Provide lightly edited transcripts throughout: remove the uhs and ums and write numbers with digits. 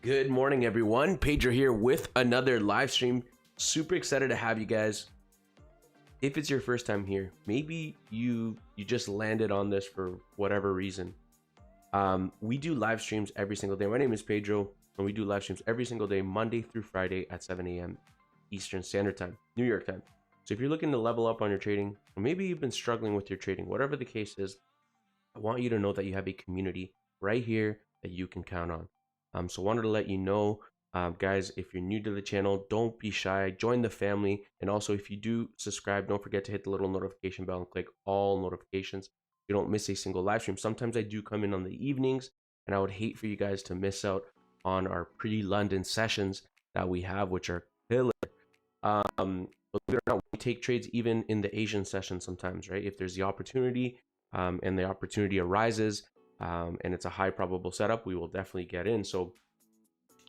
Good morning, everyone. Pedro here with another live stream. Super excited to have you guys. If it's your first time here, maybe you just landed on this for whatever reason. We do live streams every single day. My name is Pedro, and we do live streams every single day, Monday through Friday at 7 a.m. Eastern Standard Time, New York time. So if you're looking to level up on your trading, or maybe you've been struggling with your trading, whatever the case is, I want you to know that you have a community right here that you can count on. So wanted to let you know, guys, if you're new to the channel, don't be shy, join the family. And also, if you do subscribe, don't forget to hit the little notification bell and click all notifications. You don't miss a single live stream. Sometimes I do come in on the evenings, and I would hate for you guys to miss out on our pre-London sessions that we have, which are killer. Believe it or not, we take trades even in the Asian session sometimes, right? If there's the opportunity and the opportunity arises, and it's a high probable setup, we will definitely get in. So,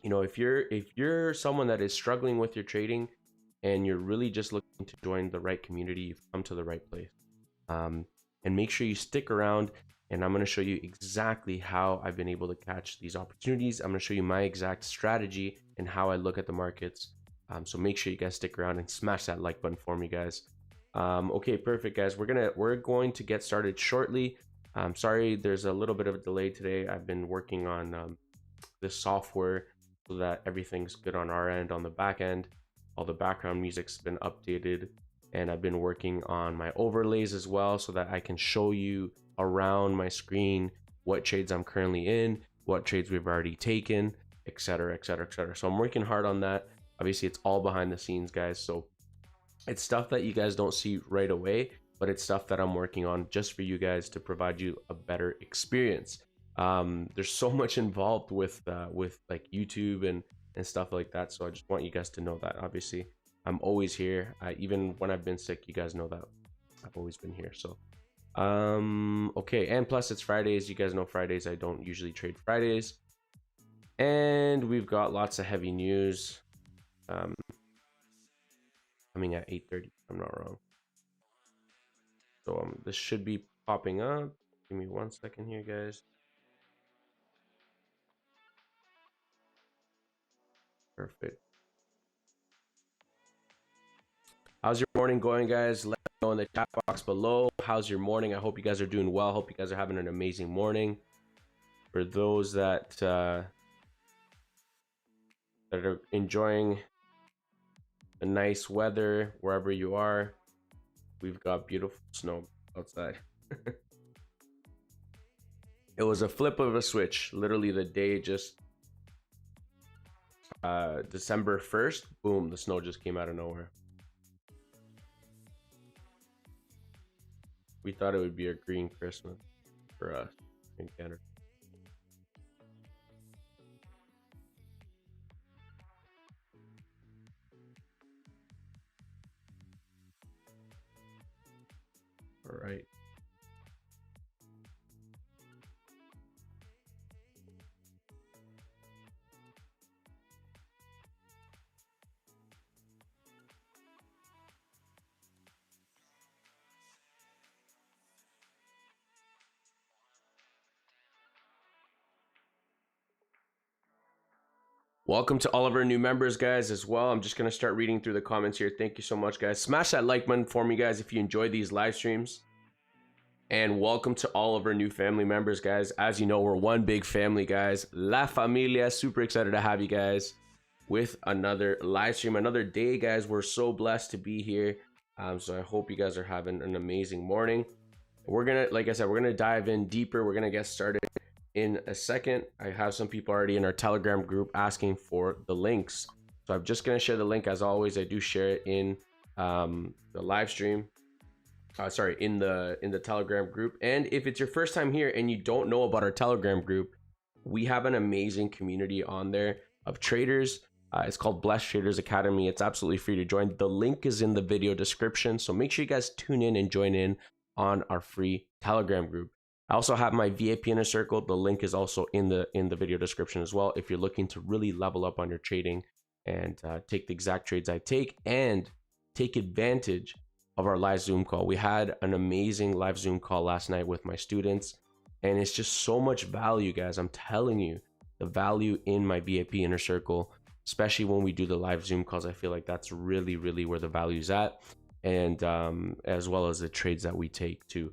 you know, if you're someone that is struggling with your trading and you're really just looking to join the right community, you've come to the right place. And make sure you stick around, and I'm going to show you exactly how I've been able to catch these opportunities. I'm going to show you my exact strategy and how I look at the markets. So make sure you guys stick around and smash that like button for me, guys. Okay, perfect, guys. We're going to get started shortly. Sorry, there's a little bit of a delay today. I've been working on this software so that everything's good on our end. On the back end, all the background music's been updated, and I've been working on my overlays as well so that I can show you around my screen what trades I'm currently in, what trades we've already taken, etc., etc., etc. So I'm working hard on that. Obviously, it's all behind the scenes, guys. So it's stuff that you guys don't see right away, but it's stuff that I'm working on just for you guys to provide you a better experience. There's so much involved with like YouTube and stuff like that. So I just want you guys to know that. Obviously, I'm always here. Even when I've been sick, you guys know that I've always been here. So, okay. And plus it's Fridays. You guys know Fridays, I don't usually trade Fridays. And we've got lots of heavy news. Coming at 8:30, if I'm not wrong. So this should be popping up. Give me 1 second here, guys. Perfect. How's your morning going, guys? Let me know in the chat box below. How's your morning? I hope you guys are doing well. Hope you guys are having an amazing morning. For those that are enjoying the nice weather wherever you are, we've got beautiful snow outside. It was a flip of a switch. Literally the day just December 1st, boom, the snow just came out of nowhere. We thought it would be a green Christmas for us in Canada. All right. Welcome to all of our new members, guys, as well. I'm just going to start reading through the comments here. Thank you so much, guys. Smash that like button for me, guys, if you enjoy these live streams. And welcome to all of our new family members, guys. As you know, we're one big family, guys. La Familia. Super excited to have you guys with another live stream, another day, guys. We're so blessed to be here. So I hope you guys are having an amazing morning. We're going to, like I said, we're going to dive in deeper. We're going to get started in a second. I have some people already in our Telegram group asking for the links. So I'm just going to share the link. As always, I do share it in the live stream. Sorry, in the Telegram group. And if it's your first time here and you don't know about our Telegram group, we have an amazing community on there of traders. It's called Blessed Traders Academy. It's absolutely free to join. The link is in the video description. So make sure you guys tune in and join in on our free Telegram group. I also have my VIP inner circle. The link is also in the video description as well. If you're looking to really level up on your trading and take the exact trades I take and take advantage of our live Zoom call. We had an amazing live Zoom call last night with my students, and it's just so much value, guys. I'm telling you, the value in my VIP inner circle, especially when we do the live Zoom calls. I feel like that's really, really where the value is at, and as well as the trades that we take too.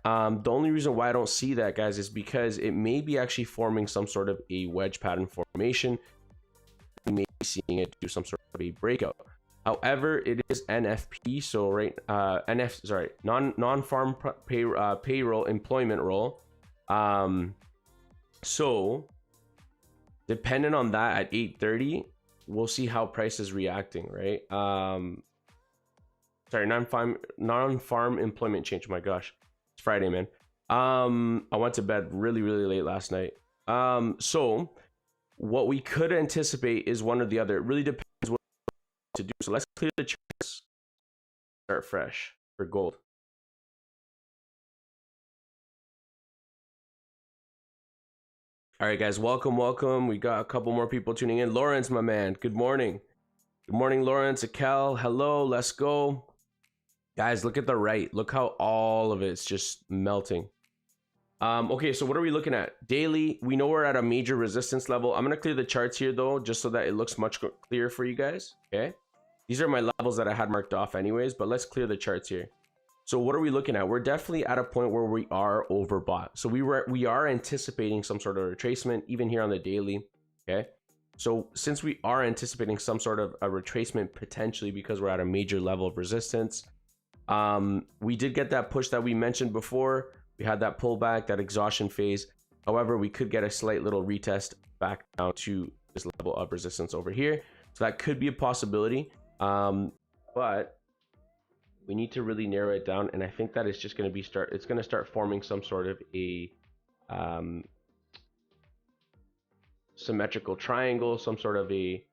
The only reason why I don't see that, guys, is because it may be actually forming some sort of a wedge pattern formation. We may be seeing it do some sort of a breakout. However, it is NFP, so non-farm payroll employment roll. So depending on that at 8:30, we'll see how price is reacting, right? Sorry, non-farm employment change. My gosh, it's Friday, man. I went to bed really, really late last night. So what we could anticipate is one or the other. It really depends what to do. So let's clear the charts. Start fresh for gold. All right, guys, welcome. We got a couple more people tuning in. Lawrence, my man, good morning. Good morning, Lawrence. Akel, hello. Let's go. Guys, look at the right. Look how all of it's just melting. Okay, so what are we looking at? Daily, we know we're at a major resistance level. I'm going to clear the charts here, though, just so that it looks much clearer for you guys. Okay, these are my levels that I had marked off anyways, but let's clear the charts here. So what are we looking at? We're definitely at a point where we are overbought. So we are anticipating some sort of retracement, even here on the daily. Okay, so since we are anticipating some sort of a retracement potentially because we're at a major level of resistance, we did get that push that we mentioned before. We had that pullback, that exhaustion phase. However, we could get a slight little retest back down to this level of resistance over here. So that could be a possibility. But we need to really narrow it down. And I think that it's just going to be it's going to start forming some sort of a symmetrical triangle, some sort of a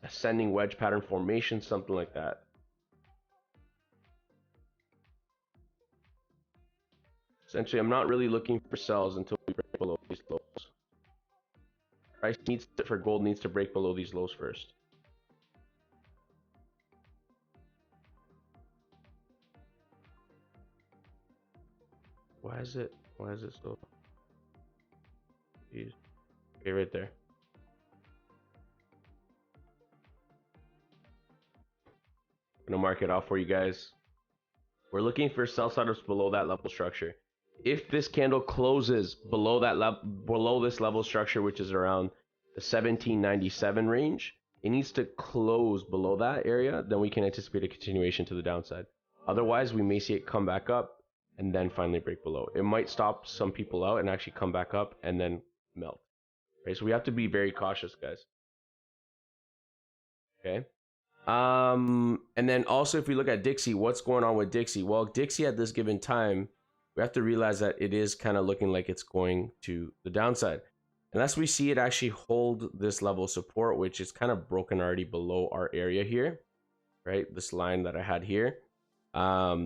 ascending wedge pattern formation, something like that. Essentially, I'm not really looking for sells until we break below these lows. Price needs to, for gold needs to break below these lows first. Why is it so? Jeez. Okay, right there. I'm gonna mark it off for you guys. We're looking for sell setups below that level structure. If this candle closes below that level, below this level structure, which is around the 1797 range, it needs to close below that area. Then we can anticipate a continuation to the downside. Otherwise, we may see it come back up and then finally break below. It might stop some people out and actually come back up and then melt. Right, so we have to be very cautious, guys. Okay. And then also, if we look at Dixie, what's going on with Dixie? Well, Dixie at this given time, we have to realize that it is kind of looking like it's going to the downside. Unless we see it actually hold this level of support, which is kind of broken already below our area here, right? This line that I had here,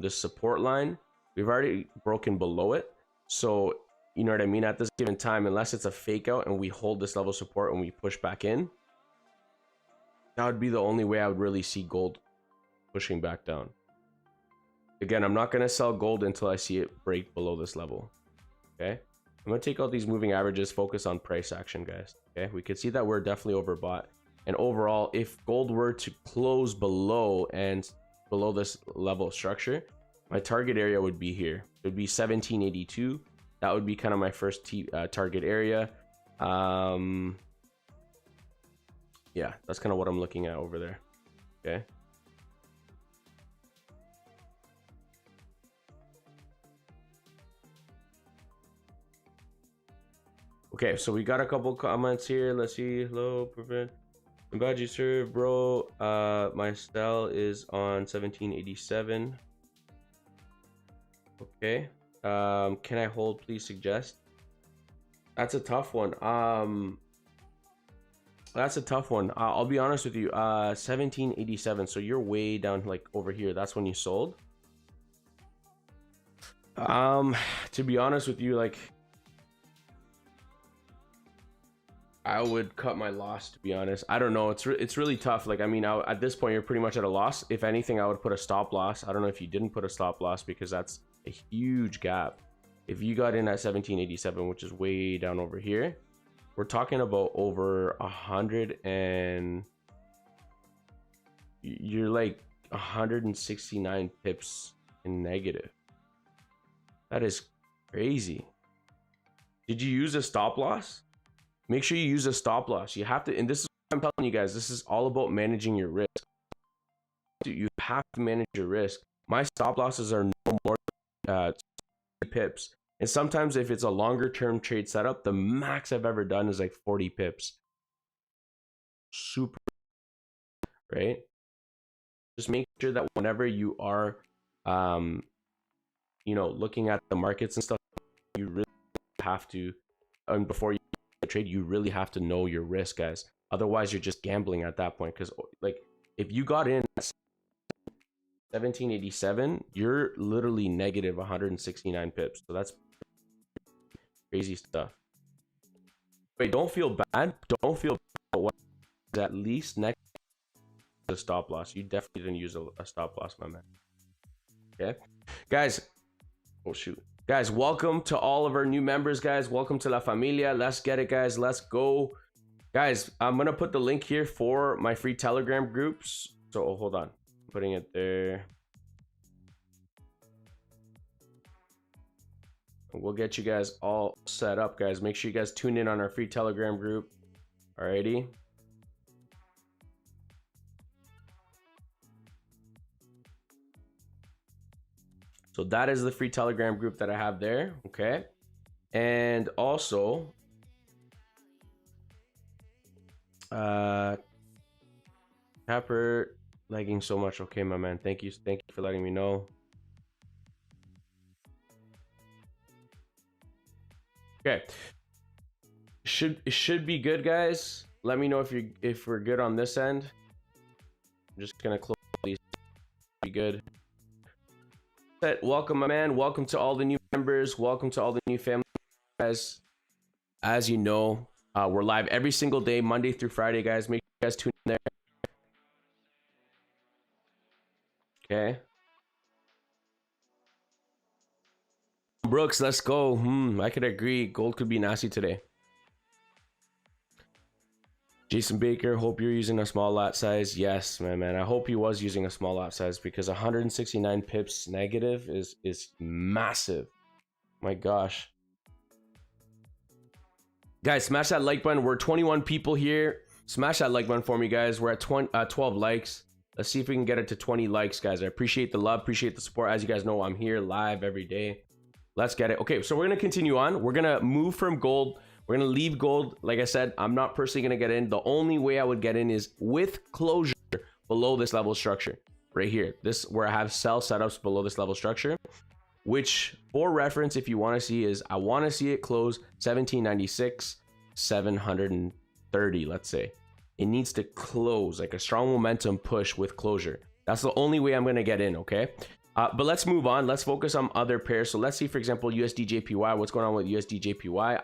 this support line, we've already broken below it. So, you know what I mean? At this given time, unless it's a fake out and we hold this level of support and we push back in, that would be the only way I would really see gold pushing back down. Again, I'm not going to sell gold until I see it break below this level. Okay. I'm going to take out these moving averages, focus on price action, guys. Okay. We can see that we're definitely overbought. And overall, if gold were to close below and below this level of structure, my target area would be here. It would be 1782. That would be kind of my first target area. Yeah, that's kind of what I'm looking at over there. Okay. Okay, so we got a couple comments here. Let's see. Hello, prevent. I'm glad you served, bro. My style is on 1787. Okay. Can I hold? Please suggest. That's a tough one. That's a tough one. I'll be honest with you. 1787. So you're way down, like over here. That's when you sold. To be honest with you, like, I would cut my loss, to be honest. I don't know. It's really tough. Like, I mean, at this point, you're pretty much at a loss. If anything, I would put a stop loss. I don't know if you didn't put a stop loss because that's a huge gap. If you got in at 1787, which is way down over here, we're talking about over 100 and you're like 169 pips in negative. That is crazy. Did you use a stop loss? Make sure you use a stop loss. You have to, and this is what I'm telling you guys, this is all about managing your risk. You have to manage your risk. My stop losses are no more than 2 pips. And sometimes if it's a longer term trade setup, the max I've ever done is like 40 pips. Super, right? Just make sure that whenever you are, you know, looking at the markets and stuff, you really have to, and before you trade, you really have to know your risk, guys. Otherwise, you're just gambling at that point. Because, like, if you got in at 1787, you're literally negative 169 pips. So that's crazy stuff. Wait, don't feel bad. Don't feel bad. What is at least next to the stop loss? You definitely didn't use a stop loss, my man. Okay, guys. Oh shoot. Guys, welcome to all of our new members, guys. Welcome to La Familia. Let's get it, guys. Let's go. Guys, I'm going to put the link here for my free Telegram groups. So, hold on. I'm putting it there. We'll get you guys all set up, guys. Make sure you guys tune in on our free Telegram group. Alrighty. So that is the free Telegram group that I have there. Okay. And also, Capper lagging so much. Okay, my man. Thank you for letting me know. Okay. It should be good, guys. Let me know if we're good on this end. I'm just gonna close these. Be good. Welcome, my man. Welcome to all the new members. Welcome to all the new family, guys. As you know, We're live every single day, Monday through Friday, guys. Make sure you guys tune in there. Okay. Brooks, let's go. I could agree. Gold could be nasty today. Jason Baker, hope you're using a small lot size. Yes, my man. I hope he was using a small lot size because 169 pips negative is massive. My gosh. Guys, smash that like button. We're 21 people here. Smash that like button for me, guys. We're at 12 likes. Let's see if we can get it to 20 likes, guys. I appreciate the love, appreciate the support. As you guys know, I'm here live every day. Let's get it. Okay, so we're going to continue on. We're going to move from gold. We're going to leave gold. Like I said, I'm not personally going to get in. The only way I would get in is with closure below this level structure right here. This where I have sell setups below this level structure, which for reference, if you want to see, is I want to see it close 1796, 730, let's say. It needs to close like a strong momentum push with closure. That's the only way I'm going to get in, okay? But let's move on. Let's focus on other pairs. So let's see, for example, USD JPY. What's going on with USD JPY?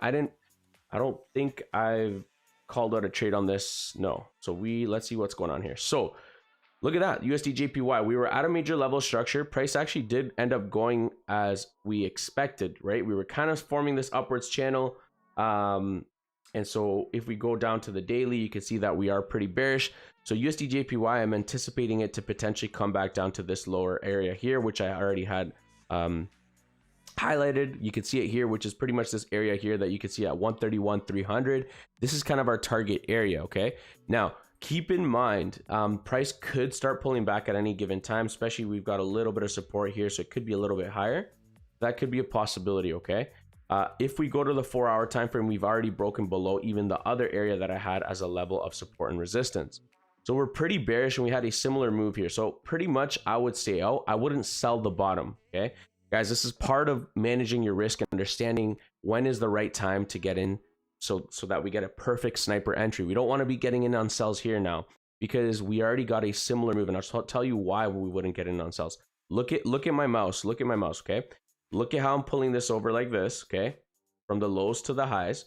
I don't think I've called out a trade on this. No. So let's see what's going on here. So look at that, USD JPY. We were at a major level structure. Price actually did end up going as we expected, right? We were kind of forming this upwards channel. And so if we go down to the daily, you can see that we are pretty bearish. So USD JPY, I'm anticipating it to potentially come back down to this lower area here, which I already had highlighted. You can see it here, which is pretty much this area here that you can see at 131,300. This is kind of our target area, okay? Now, keep in mind, price could start pulling back at any given time, especially we've got a little bit of support here, so it could be a little bit higher. That could be a possibility, okay? If we go to the 4-hour time frame, we've already broken below even the other area that I had as a level of support and resistance. So we're pretty bearish, and we had a similar move here. So pretty much I would stay out. I wouldn't sell the bottom, okay? Guys, this is part of managing your risk and understanding when is the right time to get in so that we get a perfect sniper entry. We don't want to be getting in on sells here now because we already got a similar move, and I'll tell you why we wouldn't get in on sells. Look at my mouse. Look at my mouse, okay? Look at how I'm pulling this over like this, okay? From the lows to the highs.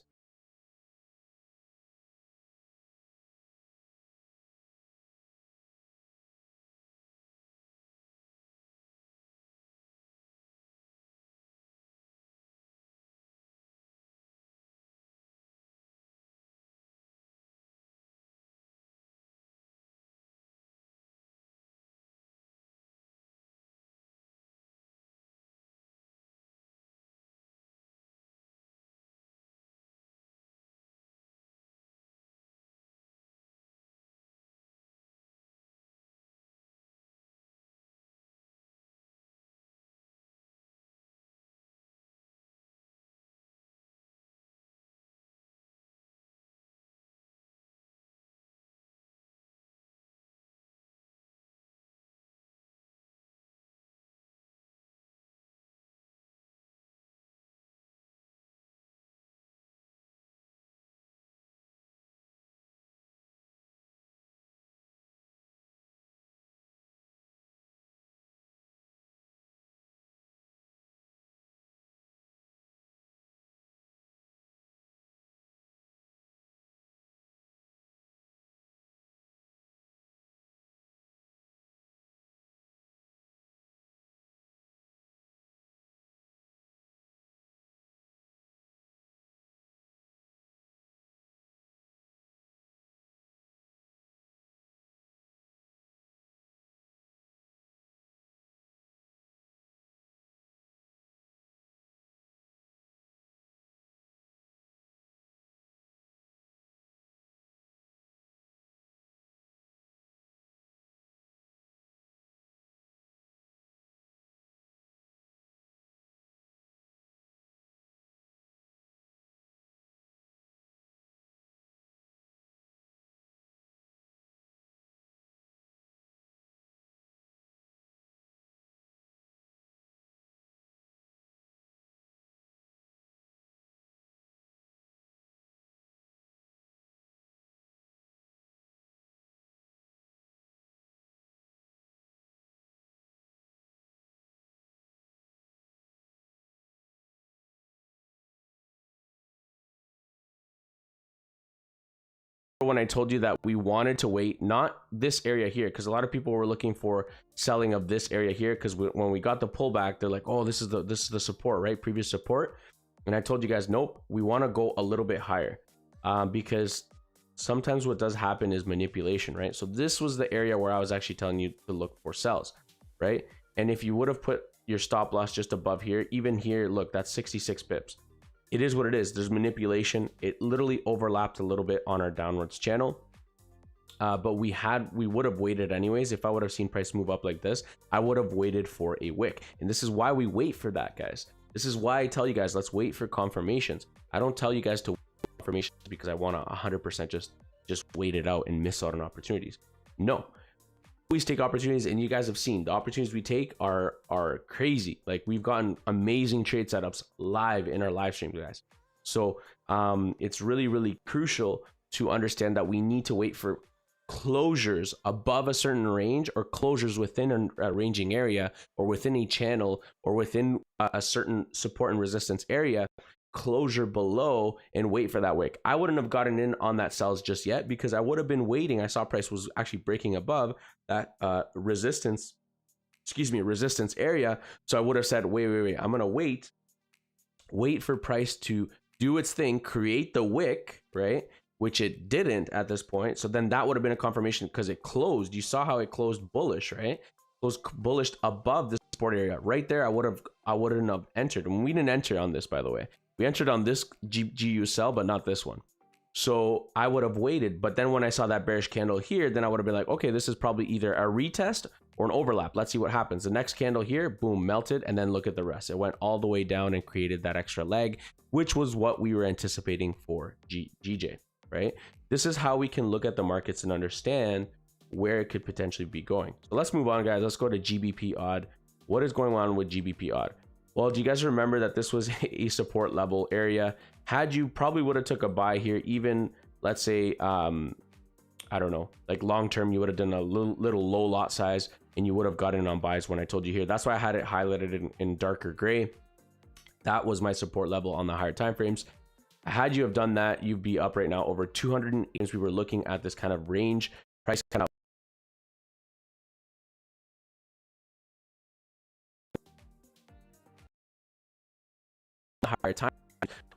when I told you that we wanted to wait, not this area here, because a lot of people were looking for selling of this area here, because when we got the pullback, they're like, oh, this is the support, right? Previous support. And I told you guys, nope, we want to go a little bit higher, because sometimes what does happen is manipulation, right? So this was the area where I was actually telling you to look for sells, right? And if you would have put your stop loss just above here, even here, look, that's 66 pips. It is what it is. There's manipulation. It literally overlapped a little bit on our downwards channel, but we would have waited anyways. If I would have seen price move up like this, I would have waited for a wick. And this is why we wait for that, guys. This is why I tell you guys, let's wait for confirmations. I don't tell you guys to wait for confirmations because I want to 100% just wait it out and miss out on opportunities. No, always take opportunities, and you guys have seen the opportunities we take are crazy. Like, we've gotten amazing trade setups live in our live stream, guys. So it's really crucial to understand that we need to wait for closures above a certain range, or closures within a ranging area, or within a channel, or within a certain support and resistance area, closure below, and wait for that wick. I wouldn't have gotten in on that sells just yet because I would have been waiting. I saw price was actually breaking above that resistance area. So I would have said, wait, I'm gonna wait for price to do its thing, create the wick, right? Which it didn't at this point. So then that would have been a confirmation because it closed. You saw how it closed bullish, right? Closed bullish above the support area right there. I wouldn't have entered, and we didn't enter on this, by the way. We entered on this GU sell, but not this one. So I would have waited. But then when I saw that bearish candle here, then I would have been like, okay, this is probably either a retest or an overlap. Let's see what happens. The next candle here, boom, melted. And then look at the rest. It went all the way down and created that extra leg, which was what we were anticipating for GJ, right? This is how we can look at the markets and understand where it could potentially be going. So let's move on, guys. Let's go to Gbpusd. What is going on with Gbpusd? Well, do you guys remember that this was a support level area? Had you probably would have took a buy here, even let's say, I don't know, like long term, you would have done a little low lot size and you would have gotten on buys when I told you here. That's why I had it highlighted in darker gray. That was my support level on the higher time frames. Had you have done that, you'd be up right now over 200. We were looking at this kind of range price kind of higher time.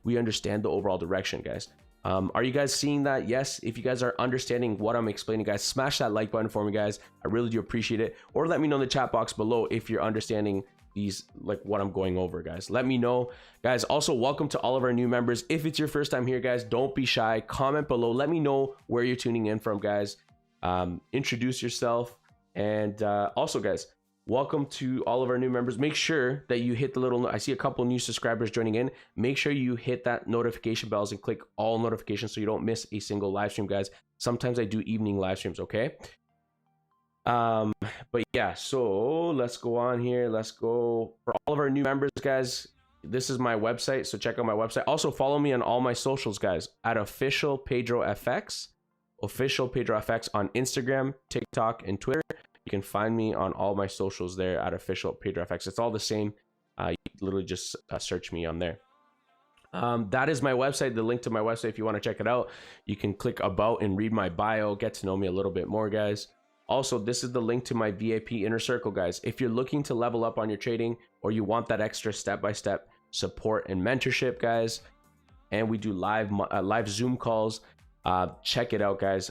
We understand the overall direction, guys. Are you guys seeing that? Yes. If you guys are understanding what I'm explaining, guys, smash that like button for me, guys. I really do appreciate it. Or let me know in the chat box below if you're understanding these, like what I'm going over, guys. Let me know, guys. Also, welcome to all of our new members. If it's your first time here, guys, don't be shy. Comment below. Let me know where you're tuning in from, guys. Introduce yourself. And also, guys, welcome to all of our new members. Make sure that you hit the little, I see a couple new subscribers joining in. Make sure you hit that notification bells and click all notifications so you don't miss a single live stream, guys. Sometimes I do evening live streams, okay? But yeah, so let's go on here. Let's go for all of our new members, guys. This is my website, so check out my website. Also follow me on all my socials, guys, at official Pedro FX on Instagram, TikTok, and Twitter. You can find me on all my socials there at official Pedro FX. It's all the same. You literally just search me on there. That is my website, the link to my website. If you want to check it out, you can click about and read my bio, get to know me a little bit more, guys. Also, this is the link to my VIP inner circle, guys. If you're looking to level up on your trading, or you want that extra step-by-step support and mentorship, guys, and we do live Zoom calls, check it out, guys.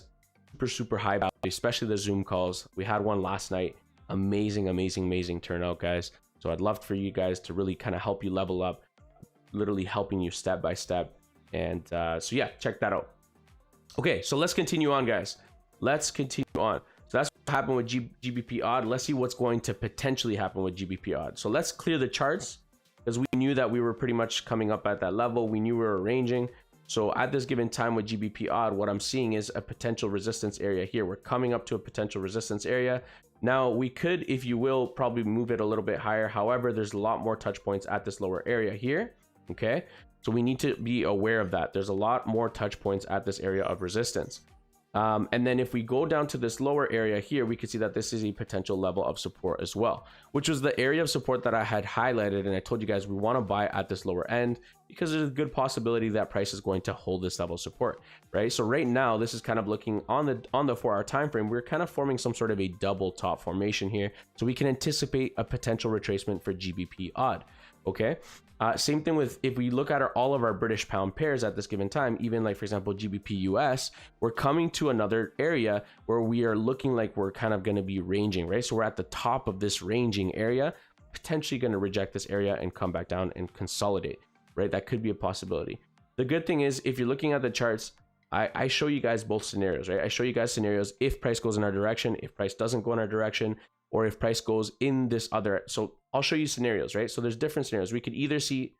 Super high value, especially the Zoom calls. We had one last night. Amazing turnout, guys. So I'd love for you guys to really kind of help you level up, literally helping you step by step. And so yeah, check that out. Okay, so let's continue on, guys. Let's continue on. So that's what happened with Gbpusd. Let's see what's going to potentially happen with Gbpusd. So let's clear the charts, because we knew that we were pretty much coming up at that level. We knew we were ranging. So at this given time with Gbpusd, what I'm seeing is a potential resistance area here. We're coming up to a potential resistance area. Now we could, if you will, probably move it a little bit higher. However, there's a lot more touch points at this lower area here. Okay, so we need to be aware of that. There's a lot more touch points at this area of resistance. And then if we go down to this lower area here, we can see that this is a potential level of support as well, which was the area of support that I had highlighted. And I told you guys we want to buy at this lower end because there's a good possibility that price is going to hold this level of support, right? So right now, this is kind of looking on the 4-hour time frame. We're kind of forming some sort of a double top formation here. So we can anticipate a potential retracement for Gbpusd. Okay. Same thing with, if we look at all of our British pound pairs at this given time, even like, for example, GBP/US, we're coming to another area where we are looking like we're kind of going to be ranging, right? So we're at the top of this ranging area, potentially going to reject this area and come back down and consolidate, right? That could be a possibility. The good thing is, if you're looking at the charts, I show you guys both scenarios, right? I show you guys scenarios if price goes in our direction, if price doesn't go in our direction, or if price goes in this other. So I'll show you scenarios, right? So there's different scenarios. We could either see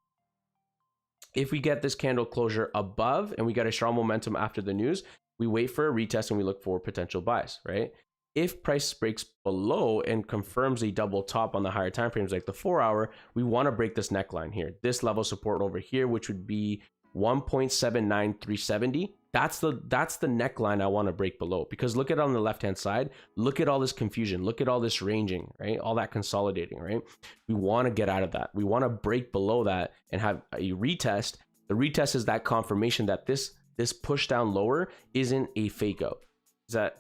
if we get this candle closure above and we get a strong momentum after the news, we wait for a retest and we look for potential buys, right? If price breaks below and confirms a double top on the higher time frames, like the 4-hour, we want to break this neckline here, this level of support over here, which would be 1.79370. That's the neckline I want to break below, because look at on the left hand side, look at all this confusion, look at all this ranging, right? All that consolidating, right? We want to get out of that. We want to break below that and have a retest. The retest is that confirmation that this push down lower isn't a fake out.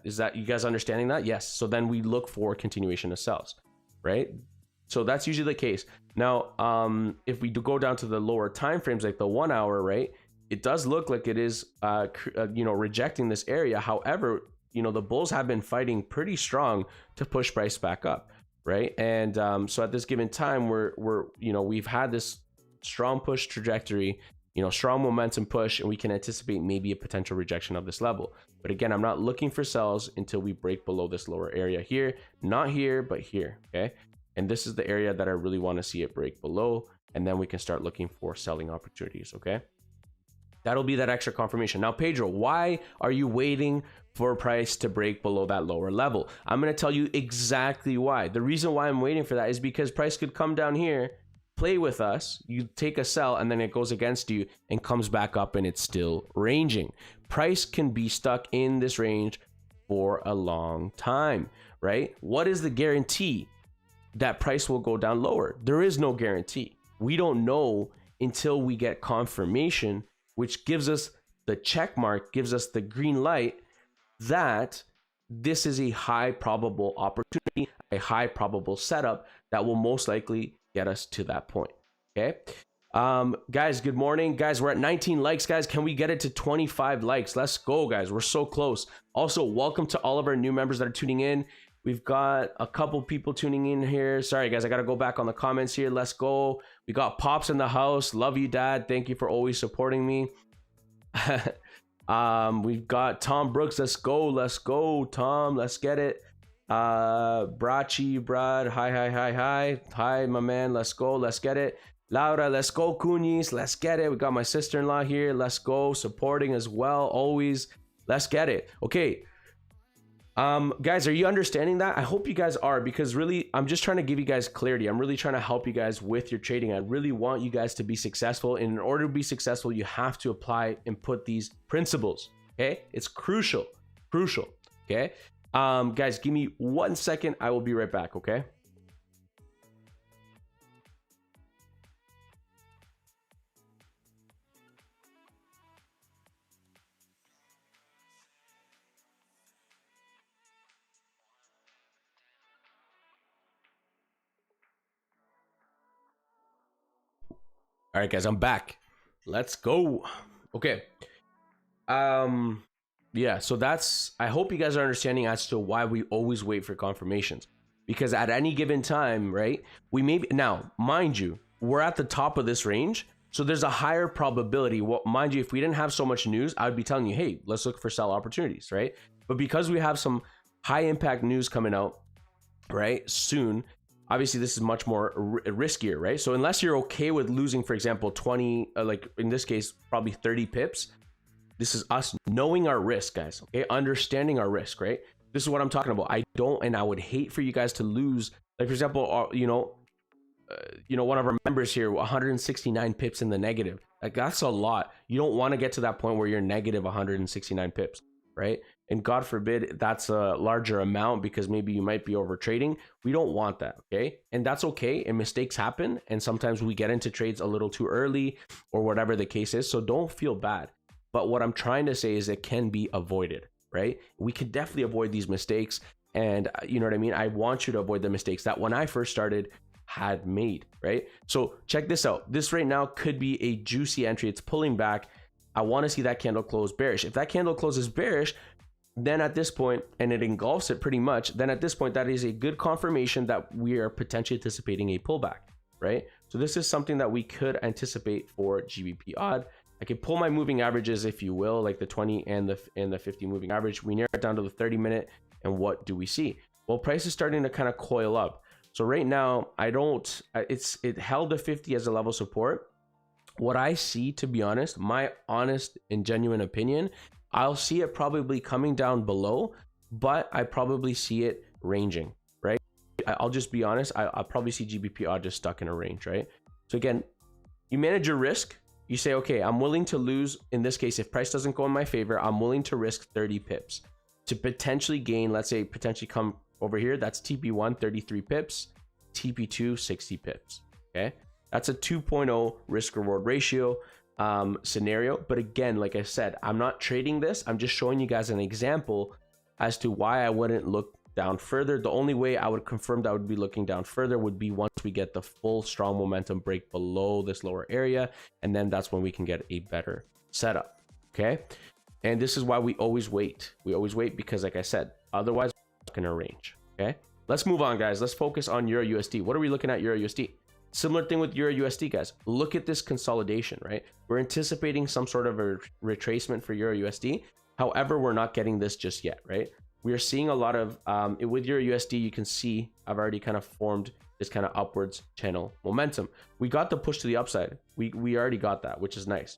Is that you guys understanding that? Yes. So then we look for continuation of sells, right? So that's usually the case. Now, if we do go down to the lower time frames, like the 1-hour, right? It does look like it is, rejecting this area. However, the bulls have been fighting pretty strong to push price back up, right? And so at this given time, we've had this strong push trajectory, strong momentum push, and we can anticipate maybe a potential rejection of this level. But again, I'm not looking for sells until we break below this lower area here, not here, but here, okay? And this is the area that I really want to see it break below, and then we can start looking for selling opportunities, okay? That'll be that extra confirmation. Now, Pedro, why are you waiting for price to break below that lower level? I'm going to tell you exactly why. The reason why I'm waiting for that is because price could come down here, play with us, you take a sell, and then it goes against you and comes back up and it's still ranging. Price can be stuck in this range for a long time, right? What is the guarantee that price will go down lower? There is no guarantee. We don't know until we get confirmation, which gives us the check mark, gives us the green light that this is a high probable opportunity, a high probable setup that will most likely get us to that point. Okay. Guys, good morning. Guys, we're at 19 likes, guys. Can we get it to 25 likes? Let's go, guys. We're so close. Also, welcome to all of our new members that are tuning in. We've got a couple people tuning in here. Sorry, guys, I got to go back on the comments here. Let's go. We got Pops in the house. Love you, Dad. Thank you for always supporting me. We've got Tom Brooks. Let's go. Let's go, Tom. Let's get it. Brachi, Brad. Hi, my man. Let's go. Let's get it. Laura, let's go. Cunis, let's get it. We got my sister-in-law here. Let's go. Supporting as well. Always. Let's get it. Okay. Guys, are you understanding that? I hope you guys are, because really, I'm just trying to give you guys clarity. I'm really trying to help you guys with your trading. I really want you guys to be successful. And in order to be successful, you have to apply and put these principles. Okay. It's crucial. Okay. Guys, give me 1 second. I will be right back. Okay. All right, guys, I'm back. Let's go. Okay. Yeah, so I hope you guys are understanding as to why we always wait for confirmations, because at any given time, right, we may be, now, mind you, we're at the top of this range, so there's a higher probability. Well, mind you, if we didn't have so much news, I would be telling you, hey, let's look for sell opportunities, right? But because we have some high impact news coming out, right, soon, obviously this is much more riskier, right? So unless you're okay with losing, for example, 20, like in this case, probably 30 pips, this is us knowing our risk, guys, okay? Understanding our risk, right? This is what I'm talking about. I would hate for you guys to lose, like, for example, one of our members here, 169 pips in the negative. Like, that's a lot. You don't want to get to that point where you're negative 169 pips, right? and God forbid that's a larger amount because maybe you might be over trading. We don't want that, okay? And that's okay, and mistakes happen, and sometimes we get into trades a little too early or whatever the case is, so don't feel bad. But what I'm trying to say is it can be avoided, right? We can definitely avoid these mistakes, and you know what I mean? I want you to avoid the mistakes that when I first started had made, right? So check this out. This right now could be a juicy entry. It's pulling back. I want to see that candle close bearish. If that candle closes bearish, then at this point, and it engulfs it pretty much, then at this point, that is a good confirmation that we are potentially anticipating a pullback, right? So this is something that we could anticipate for Gbpusd. I can pull my moving averages, if you will, like the 20 and the 50 moving average. We narrow it down to the 30-minute, and what do we see? Well, price is starting to kind of coil up. So right now, it held the 50 as a level support. What I see, to be honest, my honest and genuine opinion, I'll see it probably coming down below, but I probably see it ranging, right? I'll just be honest. I'll probably see Gbpusd just stuck in a range, right? So again, you manage your risk. You say, okay, I'm willing to lose. In this case, if price doesn't go in my favor, I'm willing to risk 30 pips to potentially gain, let's say, potentially come over here. That's TP1, 33 pips, TP2, 60 pips, okay? That's a 2.0 risk reward ratio scenario. But again, like I said, I'm not trading this. I'm just showing you guys an example as to why I wouldn't look down further. The only way I would confirm that I would be looking down further would be once we get the full strong momentum break below this lower area. And then that's when we can get a better setup. Okay. And this is why we always wait. We always wait because, like I said, otherwise we're going to range. Okay. Let's move on, guys. Let's focus on Euro USD. What are we looking at Euro USD? Similar thing with Euro USD, guys. Look at this consolidation, right? We're anticipating some sort of a retracement for Euro USD. However, we're not getting this just yet, right? We are seeing a lot of, with Euro USD, you can see I've already kind of formed this kind of upwards channel momentum. We got the push to the upside. We already got that, which is nice.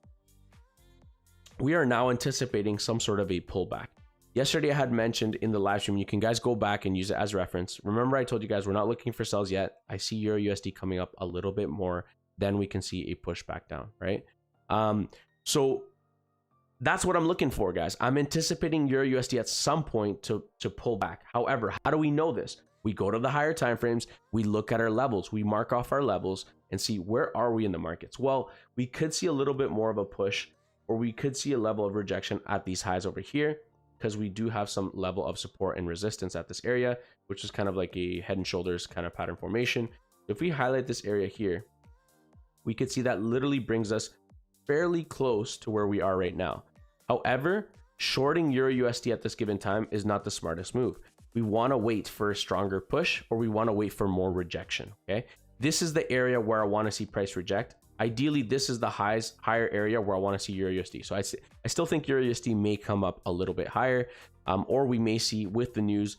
We are now anticipating some sort of a pullback. Yesterday, I had mentioned in the live stream, you can guys go back and use it as reference. Remember, I told you guys we're not looking for sells yet. I see Euro USD coming up a little bit more. Then we can see a pushback down, right? So that's what I'm looking for, guys. I'm anticipating Euro USD at some point to pull back. However, how do we know this? We go to the higher time frames. We look at our levels. We mark off our levels and see where are we in the markets. Well, we could see a little bit more of a push, or we could see a level of rejection at these highs over here, because we do have some level of support and resistance at this area, which is kind of like a head and shoulders kind of pattern formation. If we highlight this area here, we could see that literally brings us fairly close to where we are right now. However, shorting Euro USD at this given time is not the smartest move. We want to wait for a stronger push, or we want to wait for more rejection, okay? This is the area where I want to see price reject. Ideally, this is the higher area where I want to see Euro USD. So I still think Euro USD may come up a little bit higher, or we may see with the news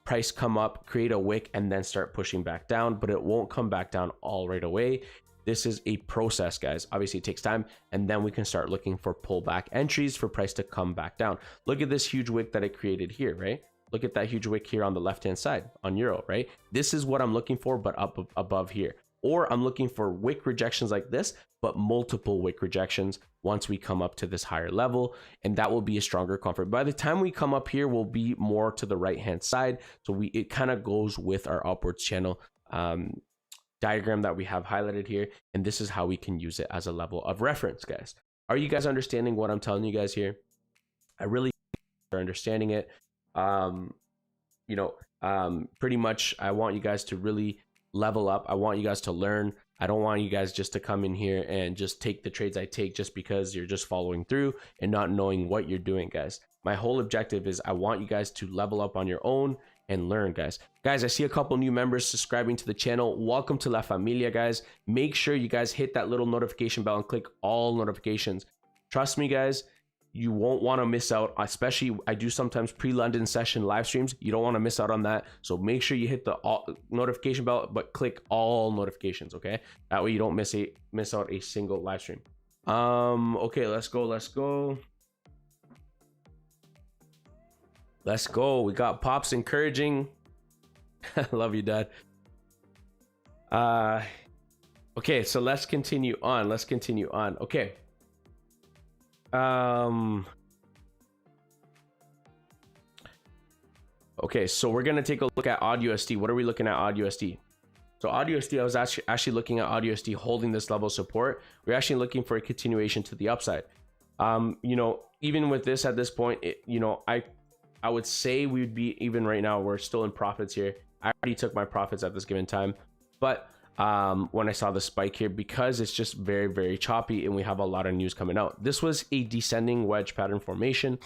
price come up, create a wick, and then start pushing back down, but it won't come back down all right away. This is a process, guys. Obviously, it takes time, and then we can start looking for pullback entries for price to come back down. Look at this huge wick that it created here, right? Look at that huge wick here on the left-hand side on Euro, right? This is what I'm looking for, but up above here. Or I'm looking for wick rejections like this, but multiple wick rejections once we come up to this higher level, and that will be a stronger comfort. By the time we come up here, we'll be more to the right-hand side. So it kind of goes with our upwards channel diagram that we have highlighted here. And this is how we can use it as a level of reference, guys. Are you guys understanding what I'm telling you guys here? I really are understanding it. Pretty much I want you guys to really level up. I want you guys to learn. I don't want you guys just to come in here and just take the trades I take just because you're just following through and not knowing what you're doing, guys. My whole objective is I want you guys to level up on your own and learn, guys. Guys, I see a couple new members subscribing to the channel. Welcome to La Familia, guys. Make sure you guys hit that little notification bell and click all notifications. Trust me, guys, you won't want to miss out. Especially, I do sometimes pre-London session live streams. You don't want to miss out on that. So make sure you hit the notification bell, but click all notifications, okay? That way you don't miss out a single live stream. Okay, let's go. We got Pops encouraging. Love you, Dad. Okay, so let's continue on. Okay. Okay, so we're gonna take a look at AUUSD. What are we looking at AUUSD? So AUUSD, I was actually looking at AUUSD holding this level of support. We're actually looking for a continuation to the upside. You know, even with this at this point, you know, I would say we would be, even right now, we're still in profits here. I already took my profits at this given time, but when I saw the spike here, because it's just very, very choppy and we have a lot of news coming out. This was a descending wedge pattern formation,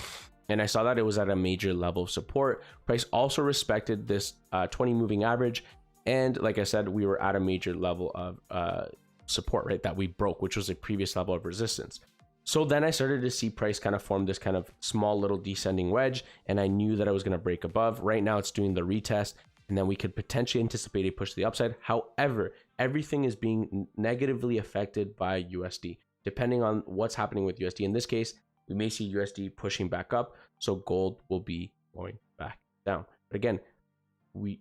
and I saw that it was at a major level of support. Price also respected this 20 moving average, and like I said, we were at a major level of support, right, that we broke, which was a previous level of resistance. So then I started to see price kind of form this kind of small little descending wedge, and I knew that I was going to break above. Right now it's doing the retest, and then we could potentially anticipate a push to the upside. However, everything is being negatively affected by USD. Depending on what's happening with USD, in this case, we may see USD pushing back up, so gold will be going back down. But again,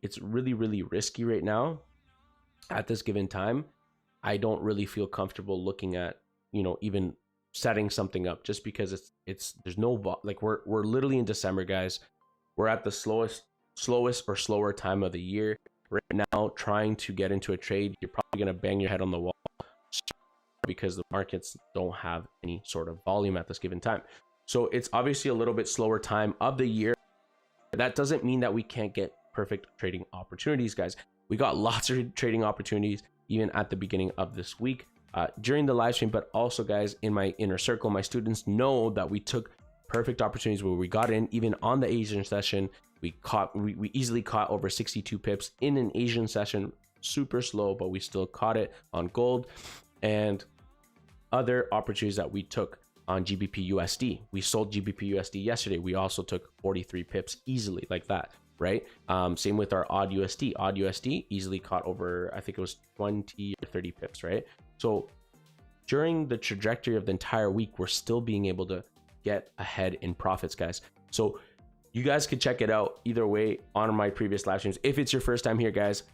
it's really, really risky right now at this given time. I don't really feel comfortable looking at, you know, even setting something up, just because there's no, like, we're literally in December, guys. We're at the slowest or slower time of the year right now. Trying to get into a trade, you're probably going to bang your head on the wall because the markets don't have any sort of volume at this given time. So it's obviously a little bit slower time of the year. That doesn't mean that we can't get perfect trading opportunities, guys. We got lots of trading opportunities even at the beginning of this week during the live stream, but also, guys, in my inner circle, my students know that we took perfect opportunities where we got in. Even on the Asian session, we easily caught over 62 pips in an Asian session, super slow, but we still caught it on gold. And other opportunities that we took on GBPUSD, we sold GBPUSD yesterday. We also took 43 pips easily, like that, right? Same with our AUUSD. AUUSD easily caught over, I think it was 20 or 30 pips, right? So during the trajectory of the entire week, we're still being able to get ahead in profits, guys. So you guys could check it out either way on my previous live streams. If it's your first time here, guys,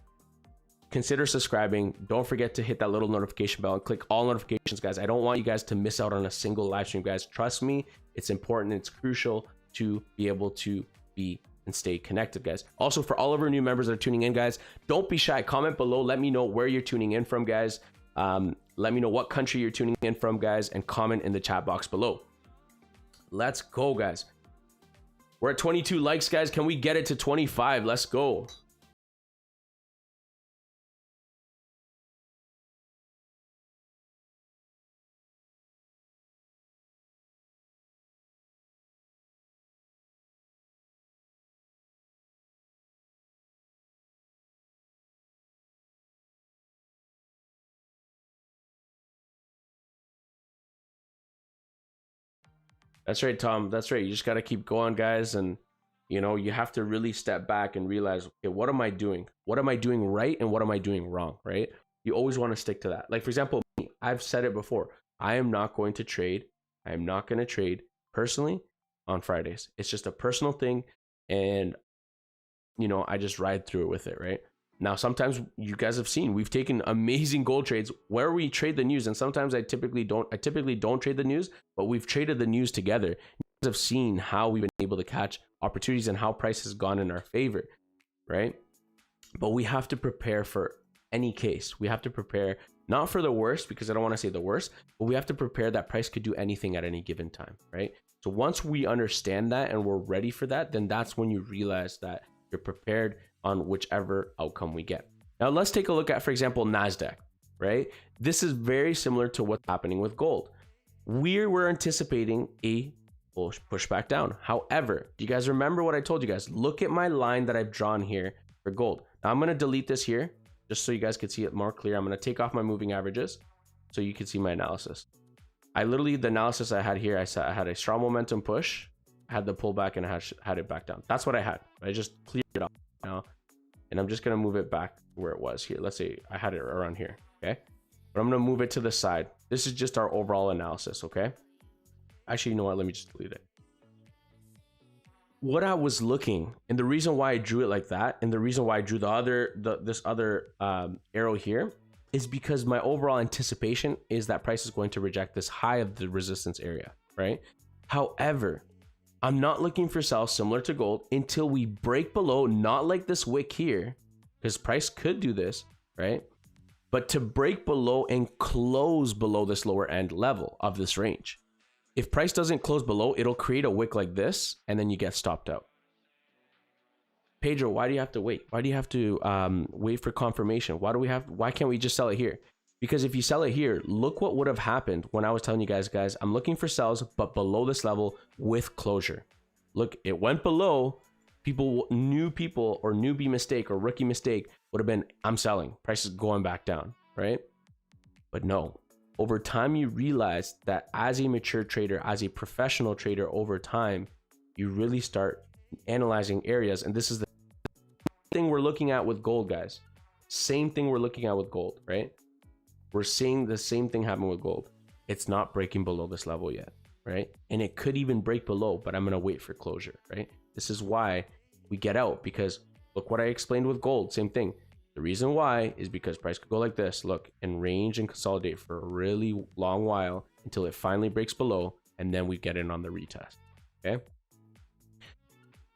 consider subscribing. Don't forget to hit that little notification bell and click all notifications, guys. I don't want you guys to miss out on a single live stream, guys. Trust me, it's important. It's crucial to be able to be and stay connected, guys. Also, for all of our new members that are tuning in, guys, don't be shy. Comment below. Let me know where you're tuning in from, guys. Let me know what country you're tuning in from, guys, and comment in the chat box below. Let's go, guys. We're at 22 likes, guys. Can we get it to 25? Let's go. That's right, Tom. That's right. You just got to keep going, guys. And, you know, you have to really step back and realize, okay, what am I doing? What am I doing right? And what am I doing wrong, right? You always want to stick to that. Like, for example, me, I've said it before. I am not going to trade. I am not going to trade personally on Fridays. It's just a personal thing. And, you know, I just ride through it with it, right? Now, sometimes you guys have seen we've taken amazing gold trades where we trade the news, and sometimes I typically don't trade the news, but we've traded the news together. You guys have seen how we've been able to catch opportunities and how price has gone in our favor, right? But we have to prepare for any case. We have to prepare not for the worst, because I don't want to say the worst, but we have to prepare that price could do anything at any given time, right? So once we understand that and we're ready for that, then that's when you realize that you're prepared on whichever outcome we get. Now let's take a look at, for example, NASDAQ, right? This is very similar to what's happening with gold. We're anticipating a push back down. However, do you guys remember what I told you guys? Look at my line that I've drawn here for gold. Now I'm going to delete this here just so you guys can see it more clear. I'm going to take off my moving averages so you can see my analysis. The analysis I had here, I said I had a strong momentum push, I had the pullback, and I had it back down. That's what I had. I just cleared it off now, and I'm just going to move it back where it was here. Let's say I had it around here, okay? But I'm going to move it to the side. This is just our overall analysis, okay? Actually, you know what? Let me just delete it. What I was looking, and the reason why I drew it like that, and the reason why I drew this other arrow here, is because my overall anticipation is that price is going to reject this high of the resistance area, right? However, I'm not looking for sell similar to gold until we break below, not like this wick here, because price could do this, right? But to break below and close below this lower end level of this range. If price doesn't close below, it'll create a wick like this, and then you get stopped out. Pedro, why do you have to wait? Why do you have to wait for confirmation? Why can't we just sell it here? Because if you sell it here, look what would have happened when I was telling you guys, I'm looking for sells, but below this level with closure. Look, it went below. New people or newbie mistake or rookie mistake would have been, I'm selling. Price is going back down, right? But no. Over time, you realize that as a mature trader, as a professional trader over time, you really start analyzing areas. And this is the thing we're looking at with gold, guys. Same thing we're looking at with gold, right? We're seeing the same thing happen with gold. It's not breaking below this level yet, right? And it could even break below, but I'm going to wait for closure, right? This is why we get out, because look what I explained with gold. Same thing. The reason why is because price could go like this, look, and range and consolidate for a really long while until it finally breaks below, and then we get in on the retest, okay?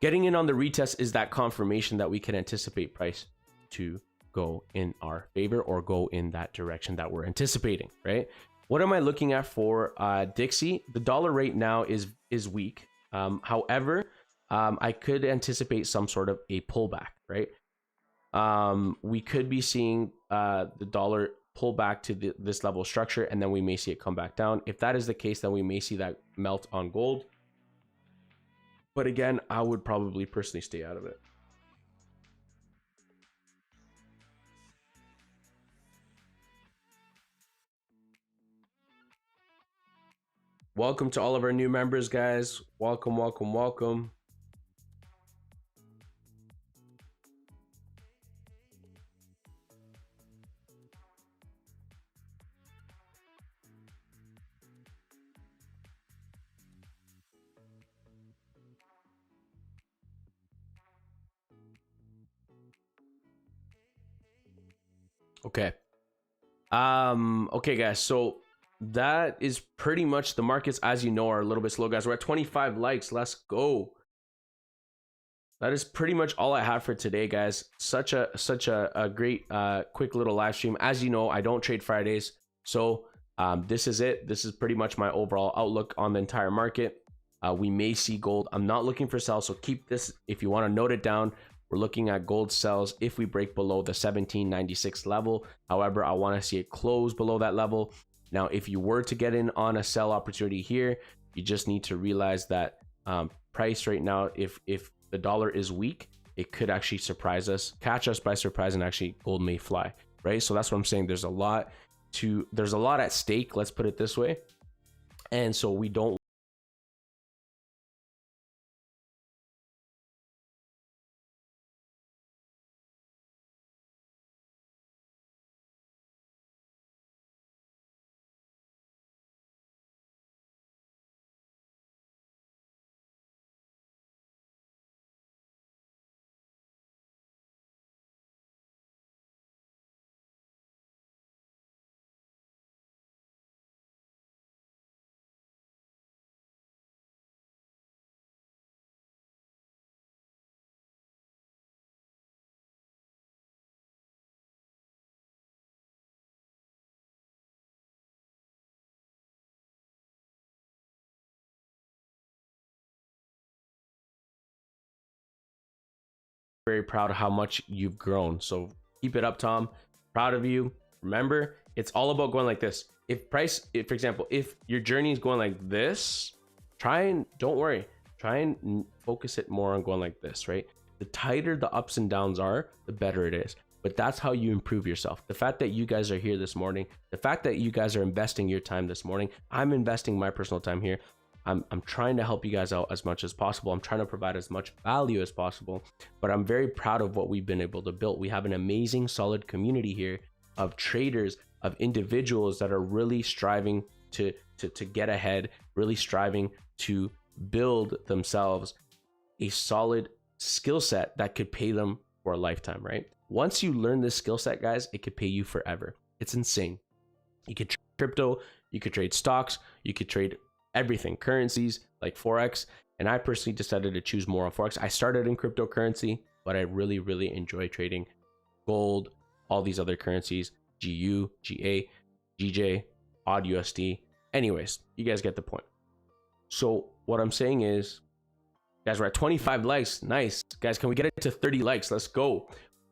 Getting in on the retest is that confirmation that we can anticipate price to go in our favor or go in that direction that we're anticipating, right? What am I looking at for Dixie? The dollar right now is weak. However, I could anticipate some sort of a pullback, right? We could be seeing the dollar pull back to this level of structure, and then we may see it come back down. If that is the case, then we may see that melt on gold. But again, I would probably personally stay out of it. Welcome to all of our new members, guys. Welcome, welcome, welcome. Okay. Okay, guys. So that is pretty much the markets, as you know, are a little bit slow, guys. We're at 25 likes. Let's go. That is pretty much all I have for today, guys. Such a great quick little live stream. As you know, I don't trade Fridays, so this is it. This is pretty much my overall outlook on the entire market. We may see gold. I'm not looking for sell, so keep this if you want to note it down. We're looking at gold sells if we break below the 1796 level. However, I want to see it close below that level. Now, if you were to get in on a sell opportunity here, you just need to realize that price right now, if the dollar is weak, it could actually surprise us, catch us by surprise, and actually gold may fly, right? So that's what I'm saying. There's a lot at stake. Let's put it this way. And so we don't very proud of how much you've grown. So keep it up, Tom. Proud of you. Remember, it's all about going like this. For example, if your journey is going like this, don't worry, try and focus it more on going like this, right? The tighter the ups and downs are, the better it is. But that's how you improve yourself. The fact that you guys are here this morning, the fact that you guys are investing your time this morning, I'm investing my personal time here. I'm trying to help you guys out as much as possible. I'm trying to provide as much value as possible, but I'm very proud of what we've been able to build. We have an amazing, solid community here of traders, of individuals that are really striving to get ahead, really striving to build themselves a solid skill set that could pay them for a lifetime, right? Once you learn this skill set, guys, it could pay you forever. It's insane. You could trade crypto, you could trade stocks, you could trade everything, currencies like Forex. And I personally decided to choose more on Forex. I started in cryptocurrency, but I really, really enjoy trading gold, all these other currencies, GU, GA, GJ, AUUSD. Anyways, you guys get the point. So what I'm saying is, guys, we're at 25 likes. Nice. Guys, can we get it to 30 likes? Let's go.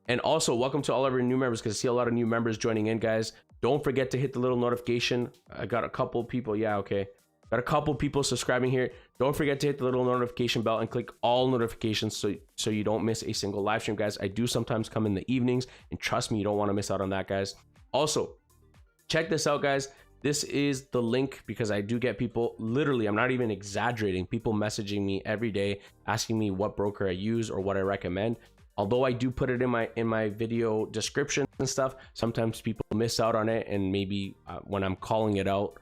And also, welcome to all of our new members, because I see a lot of new members joining in, guys. Don't forget to hit the little notification. I got a couple people. Yeah, okay. Got a couple people subscribing here. Don't forget to hit the little notification bell and click all notifications so you don't miss a single live stream, guys. I do sometimes come in the evenings, and trust me, you don't want to miss out on that, guys. Also, check this out, guys. This is the link, because I do get people, literally, I'm not even exaggerating, people messaging me every day asking me what broker I use or what I recommend. Although I do put it in my video description and stuff, sometimes people miss out on it, and maybe when I'm calling it out,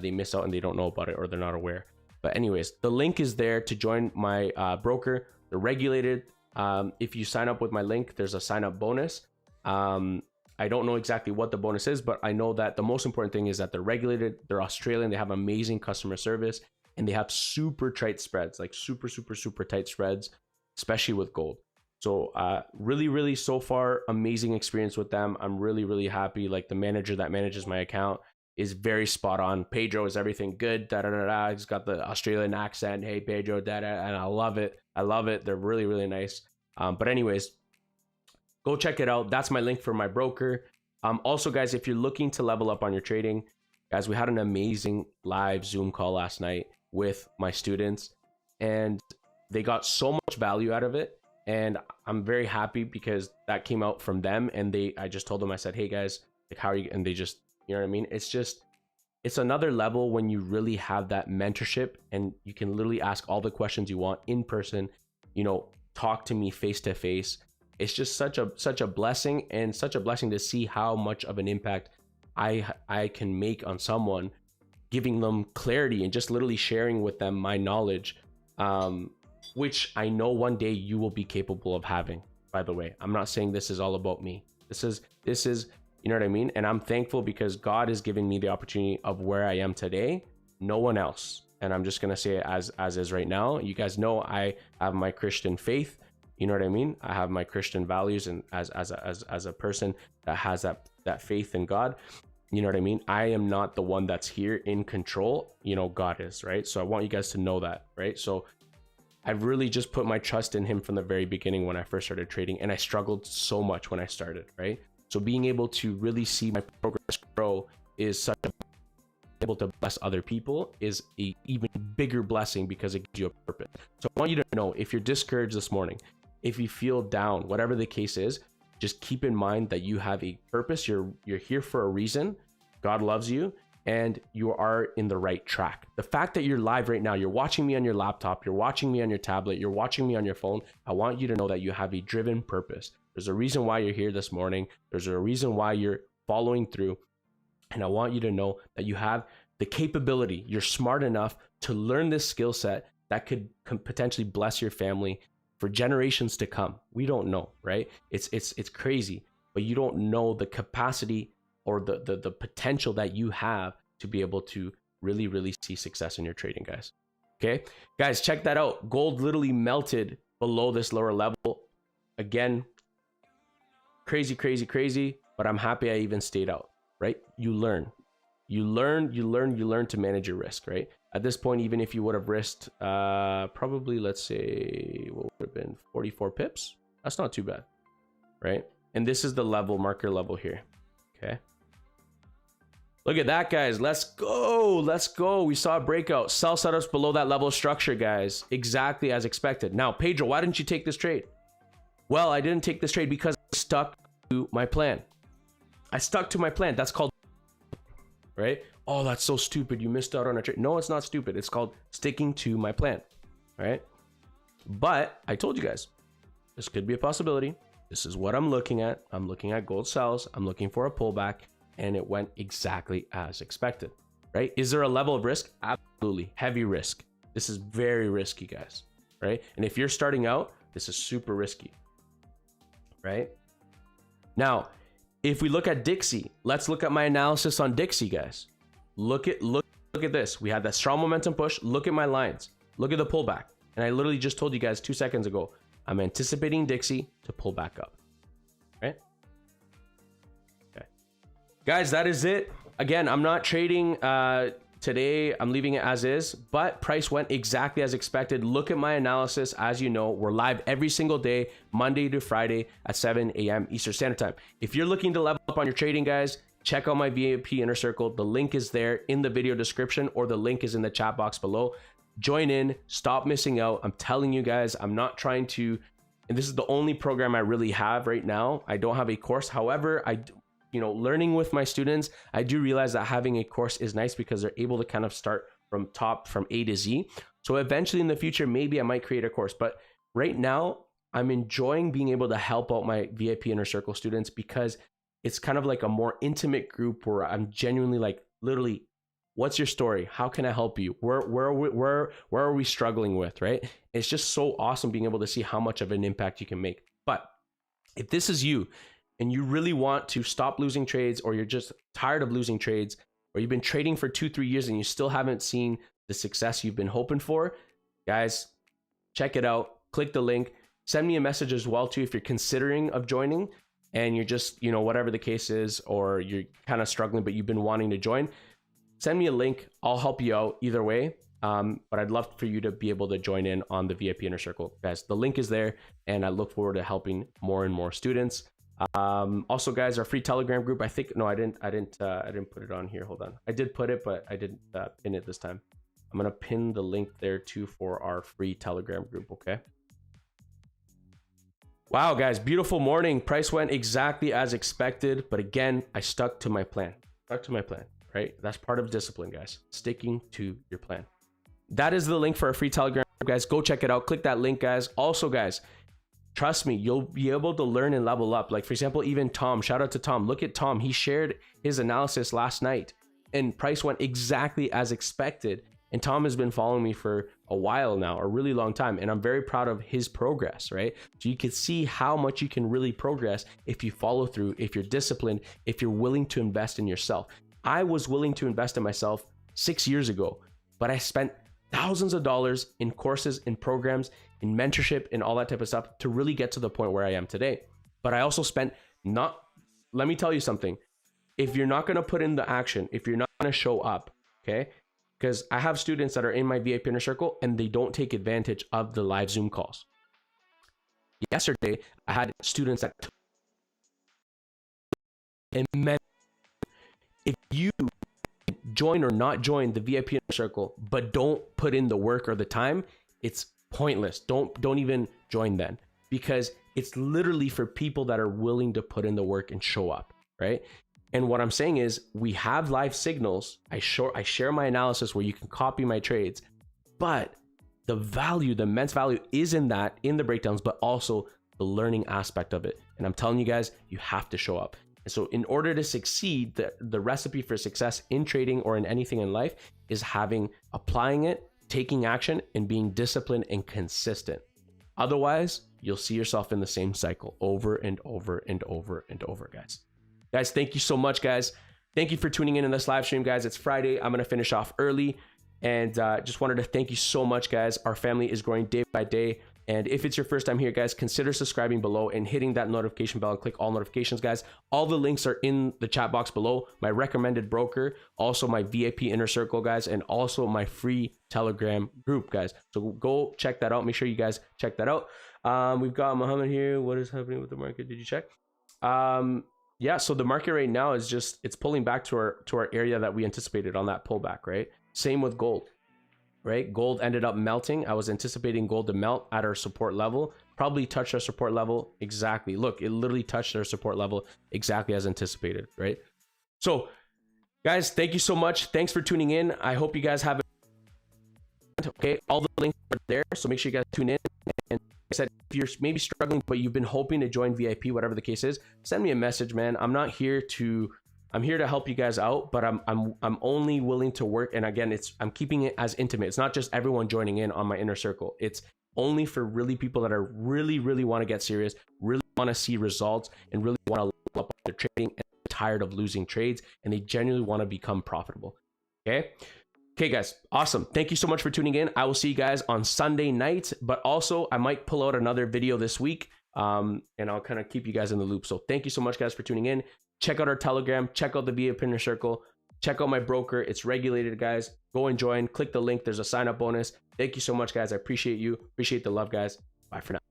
they miss out and they don't know about it, or they're not aware. But anyways, the link is there to join my broker. They're regulated. If you sign up with my link, there's a sign up bonus. I don't know exactly what the bonus is, but I know that the most important thing is that they're regulated. They're Australian. They have amazing customer service, and they have super tight spreads, like super tight spreads, especially with gold. So really, so far, amazing experience with them. I'm really happy. Like, the manager that manages my account is very spot on. Pedro, is everything good? He's got the Australian accent. Hey, Pedro, and I love it. They're really nice. But anyways, go check it out. That's my link for my broker. Also, guys, if you're looking to level up on your trading, guys, we had an amazing live Zoom call last night with my students, and they got so much value out of it. And I'm very happy because that came out from them. And I just told them, I said, hey guys, like, how are you? And they just, you know what I mean? It's another level when you really have that mentorship, and you can literally ask all the questions you want in person, talk to me face to face. It's just such a blessing, and such a blessing to see how much of an impact I can make on someone, giving them clarity and just literally sharing with them my knowledge, which I know one day you will be capable of having. By the way, I'm not saying this is all about me. This is, you know what I mean? And I'm thankful because God is giving me the opportunity of where I am today, no one else. And I'm just going to say it as is right now. You guys know I have my Christian faith. You know what I mean? I have my Christian values, and as a person that has that faith in God, you know what I mean? I am not the one that's here in control. God is, right? So I want you guys to know that, right? So I've really just put my trust in him from the very beginning when I first started trading, and I struggled so much when I started, right? So being able to really see my progress grow is such a, able to bless other people is a even bigger blessing, because it gives you a purpose. So I want you to know, if you're discouraged this morning, if you feel down, whatever the case is, just keep in mind that you have a purpose. You're here for a reason. God loves you, and you are in the right track. The fact that you're live right now, you're watching me on your laptop, you're watching me on your tablet, you're watching me on your phone, I want you to know that you have a driven purpose. There's a reason why you're here this morning. There's a reason why you're following through. And I want you to know that you have the capability, you're smart enough to learn this skill set that could potentially bless your family for generations to come. We don't know, right? It's crazy, but you don't know the capacity or the potential that you have to be able to really see success in your trading, guys. Okay, guys, check that out. Gold literally melted below this lower level again. Crazy, but I'm happy I even stayed out, right? You learn to manage your risk, right? At this point, even if you would have risked probably, let's say, what would have been 44 pips, that's not too bad, right? And this is the marker level here. Okay, look at that, guys. Let's go. We saw a breakout. Sell setups below that level of structure, guys, exactly as expected. Now, Pedro, why didn't you take this trade? Well, I didn't take this trade because I stuck to my plan. That's called, right? Oh, that's so stupid. You missed out on a trade. No, it's not stupid. It's called sticking to my plan, right? But I told you guys, this could be a possibility. This is what I'm looking at. I'm looking at gold sells. I'm looking for a pullback, and it went exactly as expected, right? Is there a level of risk? Absolutely. Heavy risk. This is very risky, guys, right? And if you're starting out, this is super risky, right? Now, if we look at Dixie, let's look at my analysis on Dixie, guys. Look at this. We had that strong momentum push. Look at my lines. Look at the pullback. And I literally just told you guys 2 seconds ago, I'm anticipating Dixie to pull back up, right? Okay. Guys, that is it. Again, I'm not trading today. I'm leaving it as is, but price went exactly as expected. Look at my analysis. As you know, we're live every single day, Monday to Friday at 7 a.m. Eastern Standard Time. If you're looking to level up on your trading, guys, check out my VIP Inner Circle. The link is there in the video description, or the link is in the chat box below. Join in, stop missing out. I'm telling you guys, I'm not trying to, and this is the only program I really have right now. I don't have a course. However, learning with my students, I do realize that having a course is nice because they're able to kind of start from A to Z. So eventually in the future, maybe I might create a course, but right now I'm enjoying being able to help out my VIP Inner Circle students because it's kind of like a more intimate group where I'm genuinely like, literally, what's your story? How can I help you? Where are we struggling with, right? It's just so awesome being able to see how much of an impact you can make. But if this is you and you really want to stop losing trades, or you're just tired of losing trades, or you've been trading for 2-3 years and you still haven't seen the success you've been hoping for, guys, check it out. Click the link. Send me a message as well too if you're considering of joining and you're just, whatever the case is, or you're kind of struggling but you've been wanting to join. Send me a link. I'll help you out either way. But I'd love for you to be able to join in on the VIP Inner Circle, guys. The link is there, and I look forward to helping more and more students. Also, guys, our free Telegram group. I think I didn't put it on here. Hold on. I did put it, but I didn't pin it this time. I'm gonna pin the link there too for our free Telegram group. Okay. Wow, guys, beautiful morning. Price went exactly as expected, but again, I stuck to my plan. Right? That's part of discipline, guys. Sticking to your plan. That is the link for our free Telegram, guys. Go check it out. Click that link, guys. Also, guys, trust me, you'll be able to learn and level up. Like, for example, even Tom, shout out to Tom. Look at Tom. He shared his analysis last night and price went exactly as expected. And Tom has been following me for a while now, a really long time. And I'm very proud of his progress, right? So you can see how much you can really progress if you follow through, if you're disciplined, if you're willing to invest in yourself. I was willing to invest in myself 6 years ago, but I spent thousands of dollars in courses, in programs, in mentorship, and all that type of stuff to really get to the point where I am today. But I also spent let me tell you something. If you're not going to put in the action, if you're not going to show up, okay? Because I have students that are in my VIP Inner Circle and they don't take advantage of the live Zoom calls. Yesterday, I had students that if you join or not join the VIP Inner Circle, but don't put in the work or the time, it's pointless. Don't even join then, because it's literally for people that are willing to put in the work and show up, right? And what I'm saying is we have live signals. I share my analysis where you can copy my trades, but the value, the immense value is in the breakdowns, but also the learning aspect of it. And I'm telling you guys, you have to show up. And so in order to succeed, the recipe for success in trading or in anything in life is applying it, taking action, and being disciplined and consistent. Otherwise, you'll see yourself in the same cycle over and over and over and over, guys. Guys, thank you so much, guys. Thank you for tuning in this live stream, guys. It's Friday. I'm going to finish off early, and just wanted to thank you so much, guys. Our family is growing day by day. And if it's your first time here, guys, consider subscribing below and hitting that notification bell and click all notifications, guys. All the links are in the chat box below. My recommended broker, also my VIP Inner Circle, guys, and also my free Telegram group, guys. So go check that out. Make sure you guys check that out. We've got Mohammed here. What is happening with the market? Did you check? Yeah, so the market right now is it's pulling back to our area that we anticipated on that pullback, right? Same with gold. Right? Gold ended up melting. I was anticipating gold to melt at our support level, probably touched our support level exactly. Look, it literally touched our support level exactly as anticipated, right? So guys, thank you so much. Thanks for tuning in. I hope you guys have it. Okay, all the links are there, so make sure you guys tune in. And like I said, if you're maybe struggling, but you've been hoping to join VIP, whatever the case is, send me a message, man. I'm here to help you guys out, but I'm only willing to work. And again, I'm keeping it as intimate. It's not just everyone joining in on my inner circle. It's only for really people that are really want to get serious, really want to see results, and really want to level up their trading and tired of losing trades, and they genuinely want to become profitable. Okay. Okay, guys, awesome. Thank you so much for tuning in. I will see you guys on Sunday night, but also I might pull out another video this week, and I'll kind of keep you guys in the loop. So thank you so much, guys, for tuning in. Check out our Telegram, check out the VA Pinner Circle, check out my broker. It's regulated, guys. Go and join. Click the link. There's a sign up bonus. Thank you so much, guys. I appreciate you. Appreciate the love, guys. Bye for now.